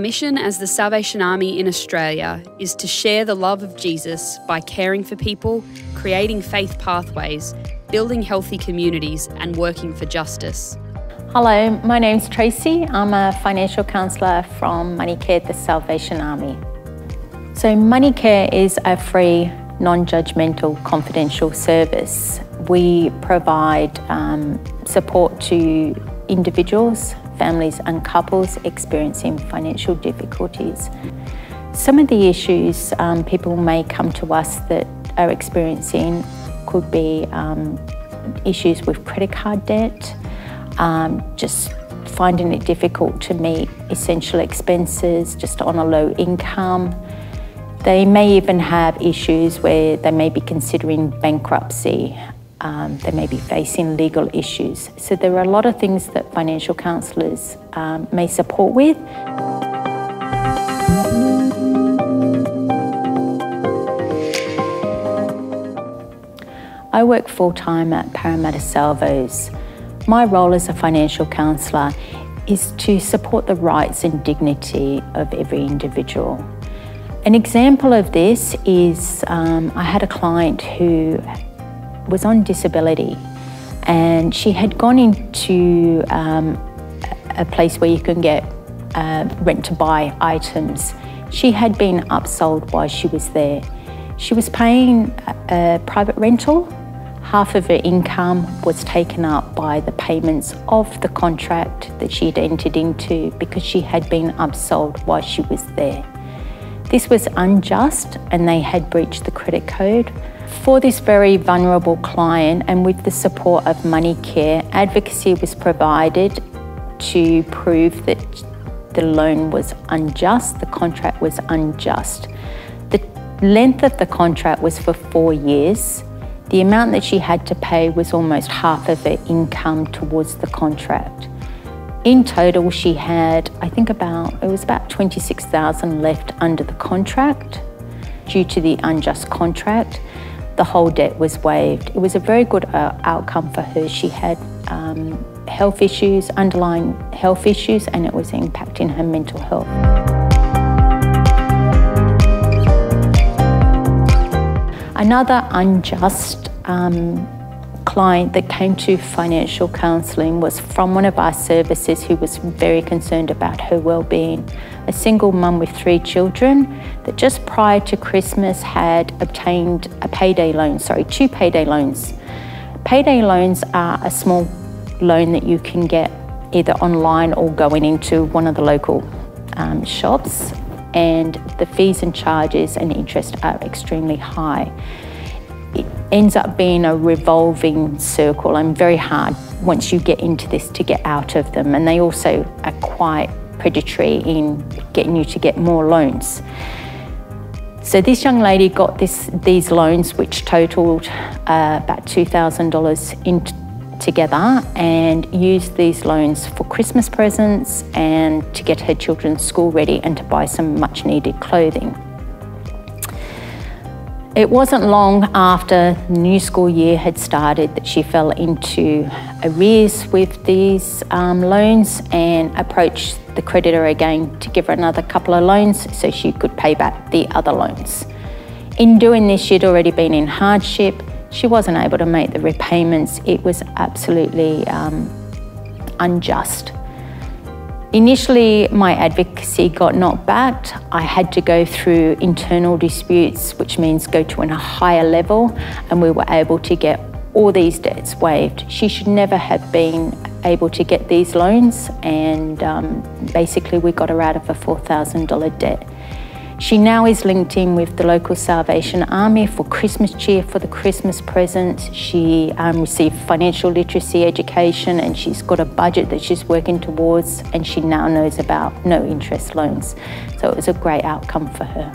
mission as the Salvation Army in Australia is to share the love of Jesus by caring for people, creating faith pathways, building healthy communities, and working for justice. Hello, my name's Tracy. I'm a financial counsellor from Moneycare, the Salvation Army. So Moneycare is a free, non-judgmental, confidential service. We provide support to individuals, families and couples experiencing financial difficulties. Some of the issues people may come to us that are experiencing could be issues with credit card debt, just finding it difficult to meet essential expenses just on a low income. They may even have issues where they may be considering bankruptcy. They may be facing legal issues. So there are a lot of things that financial counsellors may support with. I work full-time at Parramatta Salvos. My role as a financial counsellor is to support the rights and dignity of every individual. An example of this is I had a client who was on disability, and she had gone into a place where you can get rent to buy items. She had been upsold while she was there. She was paying a private rental. Half of her income was taken up by the payments of the contract that she had entered into because she had been upsold while she was there. This was unjust, and they had breached the credit code. For this very vulnerable client, and with the support of Moneycare, advocacy was provided to prove that the loan was unjust, the contract was unjust. The length of the contract was for 4 years. The amount that she had to pay was almost half of her income towards the contract. In total, she had, I think it was about $26,000 left under the contract. Due to the unjust contract, the whole debt was waived. It was a very good outcome for her. She had health issues, underlying health issues, and it was impacting her mental health. Another unjust client that came to financial counselling was from one of our services who was very concerned about her well-being. A single mum with 3 children that just prior to Christmas had obtained 2 payday loans. Payday loans are a small loan that you can get either online or going into one of the local shops, and the fees and charges and interest are extremely high. It ends up being a revolving circle and very hard once you get into this to get out of them, and they also are quite predatory in getting you to get more loans. So this young lady got these loans which totaled about $2,000 together, and used these loans for Christmas presents and to get her children school ready and to buy some much needed clothing. It wasn't long after the new school year had started that she fell into arrears with these loans and approached the creditor again to give her another couple of loans so she could pay back the other loans. In doing this, she'd already been in hardship. She wasn't able to make the repayments. It was absolutely unjust. Initially, my advocacy got knocked back. I had to go through internal disputes, which means go to a higher level, and we were able to get all these debts waived. She should never have been able to get these loans, and basically we got her out of a $4,000 debt. She now is linked in with the local Salvation Army for Christmas cheer, for the Christmas presents. She received financial literacy education, and she's got a budget that she's working towards, and she now knows about no interest loans. So it was a great outcome for her.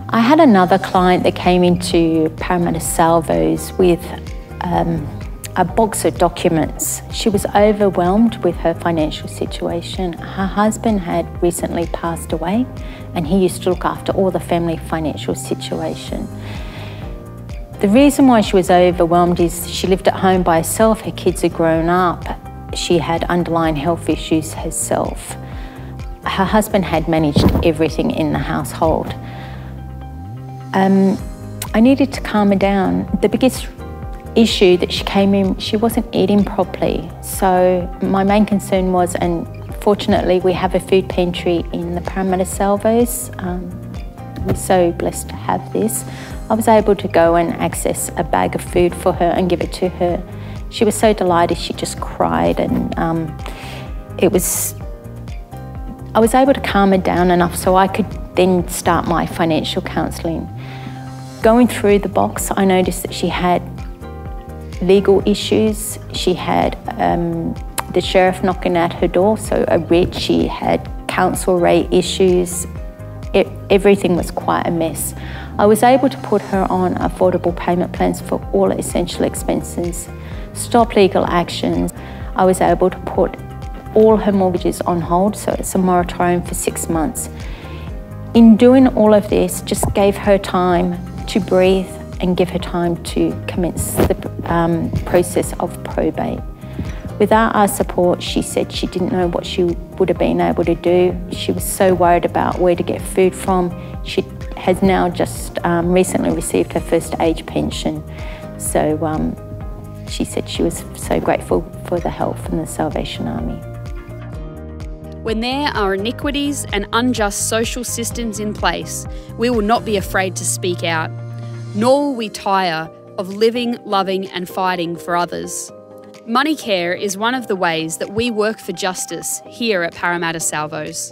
I had another client that came into Parramatta Salvos with a box of documents. She was overwhelmed with her financial situation. Her husband had recently passed away, and he used to look after all the family financial situation. The reason why she was overwhelmed is she lived at home by herself, her kids had grown up, she had underlying health issues herself. Her husband had managed everything in the household. I needed to calm her down. The biggest issue that she came in, she wasn't eating properly. So my main concern was, and fortunately we have a food pantry in the Parramatta Salvos. We're so blessed to have this. I was able to go and access a bag of food for her and give it to her. She was so delighted, she just cried, and I was able to calm her down enough so I could then start my financial counselling. Going through the box, I noticed that she had legal issues. She had the sheriff knocking at her door, so a writ. She had council rate issues. Everything was quite a mess. I was able to put her on affordable payment plans for all essential expenses, stop legal actions. I was able to put all her mortgages on hold, so it's a moratorium for 6 months. In doing all of this, just gave her time to breathe and give her time to commence the process of probate. Without our support, she said she didn't know what she would have been able to do. She was so worried about where to get food from. She has now just recently received her first age pension. So she said she was so grateful for the help from the Salvation Army. When there are iniquities and unjust social systems in place, we will not be afraid to speak out, nor will we tire of living, loving and fighting for others. Moneycare is one of the ways that we work for justice here at Parramatta Salvos.